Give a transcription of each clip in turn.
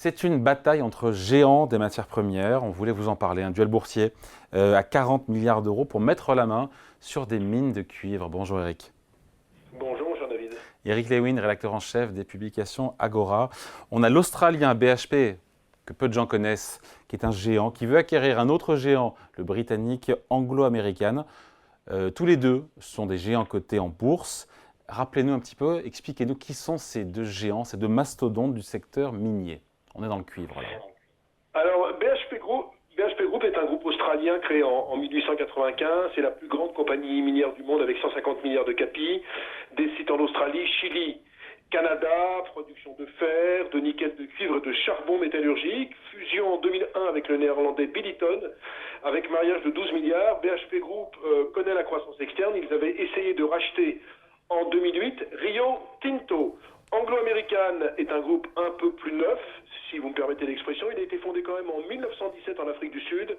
C'est une bataille entre géants des matières premières. On voulait vous en parler, un duel boursier à 40 milliards d'euros pour mettre la main sur des mines de cuivre. Bonjour Eric. Bonjour, cher David. Eric Lewin, rédacteur en chef des publications Agora. On a l'Australien BHP, que peu de gens connaissent, qui est un géant, qui veut acquérir un autre géant, le britannique Anglo American. Tous les deux sont des géants cotés en bourse. Rappelez-nous un petit peu, expliquez-nous qui sont ces deux géants, ces deux mastodontes du secteur minier. On est dans le cuivre là. Alors, BHP Group est un groupe australien créé en 1895. C'est la plus grande compagnie minière du monde avec 150 milliards de capi. Des sites en Australie, Chili, Canada, production de fer, de nickel, de cuivre, de charbon métallurgique. Fusion en 2001 avec le néerlandais Billiton, avec mariage de 12 milliards. BHP Group connaît la croissance externe. Ils avaient essayé de racheter en 2008 Rio Tinto. Anglo American est un groupe un peu plus neuf, si vous me permettez l'expression. Il a été fondé quand même en 1917 en Afrique du Sud,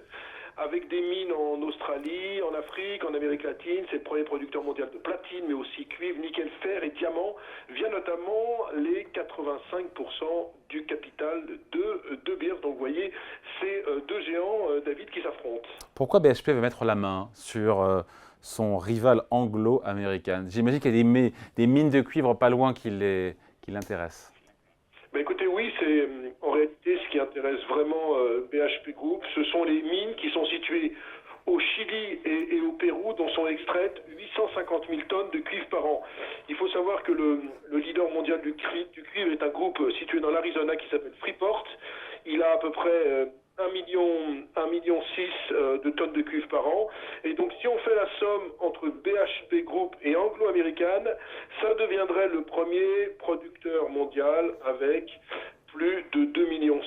avec des mines en Australie, en Afrique, en Amérique latine. C'est le premier producteur mondial de platine, mais aussi cuivre, nickel, fer et diamant, via notamment les 85% du capital de De Beers. Donc vous voyez, c'est deux géants, David, qui s'affrontent. Pourquoi BHP veut mettre la main sur son rival anglo-américain? J'imagine qu'il y a des mines de cuivre pas loin qui l'intéressent. Ben écoutez, oui, c'est en réalité ce qui intéresse vraiment BHP Group. Ce sont les mines qui sont situées au Chili et au Pérou, dont sont extraites 850 000 tonnes de cuivre par an. Il faut savoir que le leader mondial du cuivre est un groupe situé dans l'Arizona qui s'appelle Freeport. Il a à peu près 1,6 million de tonnes de cuivre par an. Et donc, si on fait la somme entre BHP Group et Anglo American, ça deviendrait le premier producteur mondial avec plus de 2,1 millions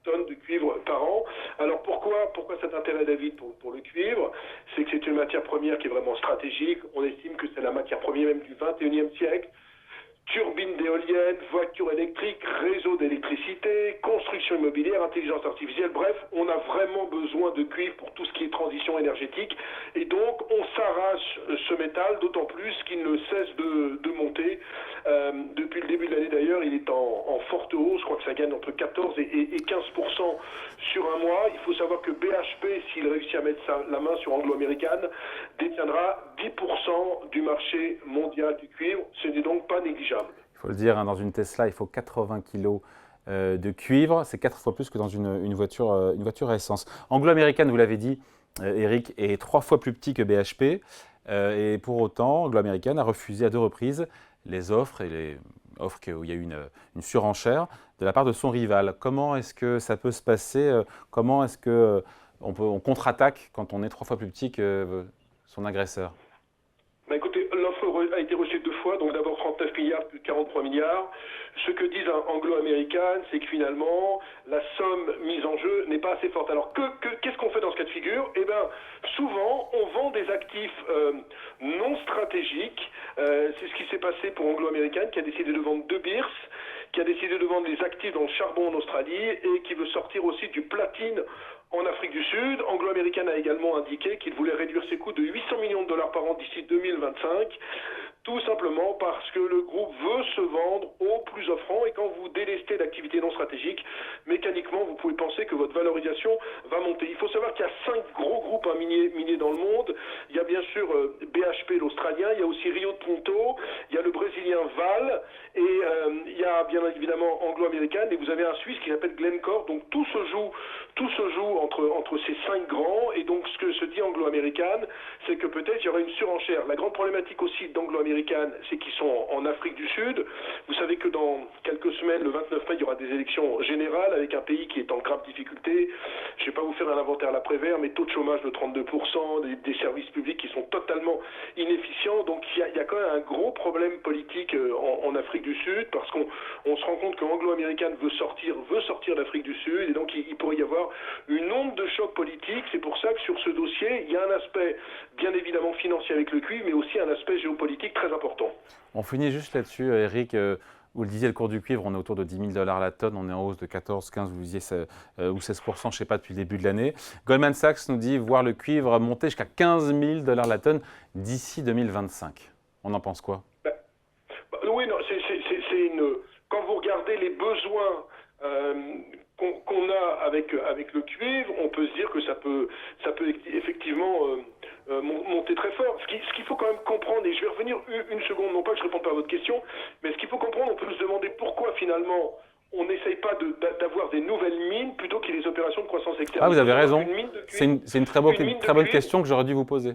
tonnes de cuivre par an. Alors pourquoi cet intérêt, David, pour le cuivre? C'est que c'est une matière première qui est vraiment stratégique. On estime que c'est la matière première même du 21e siècle. Turbines d'éoliennes, voitures électriques, réseaux d'électricité, construction immobilière, intelligence artificielle, bref, on a vraiment besoin de cuivre pour tout ce qui est transition énergétique. Et donc, on s'arrache ce métal, d'autant plus qu'il ne cesse de monter. Depuis le début de l'année d'ailleurs, il est en forte hausse. Je crois que ça gagne entre 14 et 15% sur un mois. Il faut savoir que BHP, s'il réussit à mettre la main sur Anglo American, détiendra 10% du marché mondial du cuivre. Ce n'est donc pas négligeable. Il faut le dire, hein, dans une Tesla, il faut 80 kg de cuivre. C'est 4 fois plus que dans une voiture à essence. Anglo American, vous l'avez dit, Eric, est 3 fois plus petit que BHP. Et pour autant, Anglo American a refusé à 2 reprises les offres, et les offres où il y a eu une surenchère de la part de son rival. Comment est-ce que ça peut se passer? Comment est-ce qu'on contre-attaque quand on est 3 fois plus petit que son agresseur? Bah écoutez, l'offre a été reçue 2 fois, donc d'abord 39 milliards, puis 43 milliards. Ce que disent Anglo-Américaines, c'est que finalement, la somme mise en jeu n'est pas assez forte. Alors, qu'est-ce qu'on fait dans ce cas de figure? Eh bien, souvent, on vend des actifs non stratégiques. C'est ce qui s'est passé pour Anglo-Américaine, qui a décidé de vendre De Beers, qui a décidé de vendre des actifs dans le charbon en Australie et qui veut sortir aussi du platine en Afrique du Sud. Anglo American a également indiqué qu'il voulait réduire ses coûts de 800 millions de dollars par an d'ici 2025, tout simplement parce que le groupe veut se vendre au plus offrant, et quand vous délestez l'activité non stratégique, mécaniquement vous pouvez penser que votre valorisation va monter. Il faut savoir qu'il y a 5 gros groupes miniers dans le monde. Il y a bien sûr BHP, l'Australien, il y a aussi Rio Tinto, il y a le Brésilien Vale, et il y a bien évidemment Anglo American, et vous avez un Suisse qui s'appelle Glencore. Donc tout se joue entre ces 5 grands, et donc ce que se dit Anglo American, c'est que peut-être il y aura une surenchère. La grande problématique aussi d'Anglo American, c'est qu'ils sont en Afrique du Sud. Vous savez que dans quelques semaines, le 29 mai, il y aura des élections générales avec un pays qui est en grave difficulté. Je ne vais pas vous faire un inventaire à l'après-vert, mais taux de chômage de 32%, des services publics qui sont totalement inefficients. Donc il y a quand même un gros problème politique en Afrique du Sud, parce qu'on se rend compte que Anglo American veut sortir d'Afrique du Sud, et donc il pourrait y avoir une onde de choc politique. C'est pour ça que sur ce dossier, il y a un aspect bien évidemment financier avec le cuivre, mais aussi un aspect géopolitique très important. On finit juste là-dessus, Eric. Vous le disiez, le cours du cuivre, on est autour de 10 000 $ la tonne, on est en hausse de 14, 15, vous disiez, ou 16%, je ne sais pas, depuis le début de l'année. Goldman Sachs nous dit voir le cuivre monter jusqu'à 15 000 $ la tonne d'ici 2025. On en pense quoi? Oui, non, quand vous regardez les besoins euh, qu'on a avec le cuivre, on peut se dire que ça peut effectivement monter très fort. Ce qu'il faut quand même comprendre, et je vais revenir une seconde, non pas que je réponde pas à votre question, mais ce qu'il faut comprendre, on peut se demander pourquoi finalement on n'essaye pas d'avoir des nouvelles mines plutôt qu'il y ait des opérations de croissance externe. Ah, vous avez raison. Une mine de C'est une très bonne question que j'aurais dû vous poser.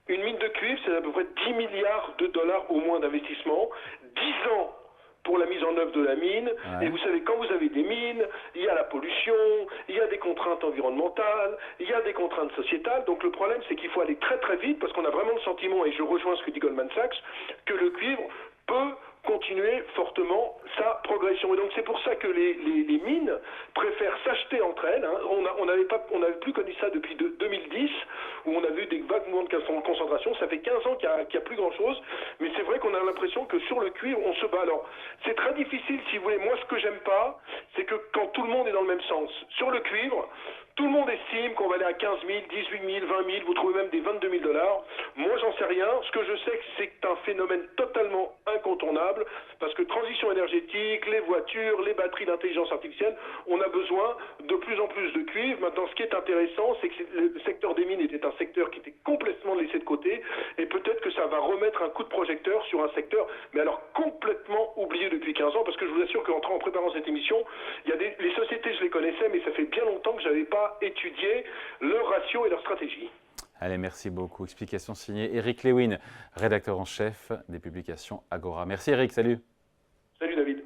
Une mine de cuivre, c'est à peu près 10 milliards de dollars au moins d'investissement, 10 ans pour la mise en œuvre de la mine. Ouais. Et vous savez, quand vous avez des mines, il y a la pollution, il y a des contraintes environnementales, il y a des contraintes sociétales. Donc le problème, c'est qu'il faut aller très très vite parce qu'on a vraiment le sentiment, et je rejoins ce que dit Goldman Sachs, que le cuivre peut continuer fortement sa progression. Et donc c'est pour ça que les mines préfèrent s'acheter entre elles. Hein. On n'avait plus connu ça depuis 2010, où on a vu des vagues mouvements de concentration. Ça fait 15 ans qu'il n'y a plus grand-chose. Mais c'est vrai qu'on a l'impression que sur le cuivre, on se bat. Alors, c'est très difficile, si vous voulez. Moi, ce que j'aime pas, c'est que quand tout le monde est dans le même sens. Sur le cuivre, tout le monde estime qu'on va aller à 15 000, 18 000, 20 000, vous trouvez même des 22 000 dollars. Moi, j'en sais rien. Ce que je sais, c'est que c'est un phénomène totalement incontournable parce que transition énergétique, les voitures, les batteries d'intelligence artificielle, on a besoin de plus en plus de cuivre. Maintenant, ce qui est intéressant, c'est que le secteur des mines était un secteur qui était complètement laissé de côté et peut-être que ça va remettre un coup de projecteur sur un secteur, mais alors complètement oublié depuis 15 ans parce que je vous assure qu'en préparant cette émission, il y a les sociétés, je les connaissais, mais ça fait bien longtemps que je n'avais pas étudier leur ratio et leur stratégie. Allez, merci beaucoup. Explication signée Eric Lewin, rédacteur en chef des publications Agora. Merci Eric, salut. Salut David.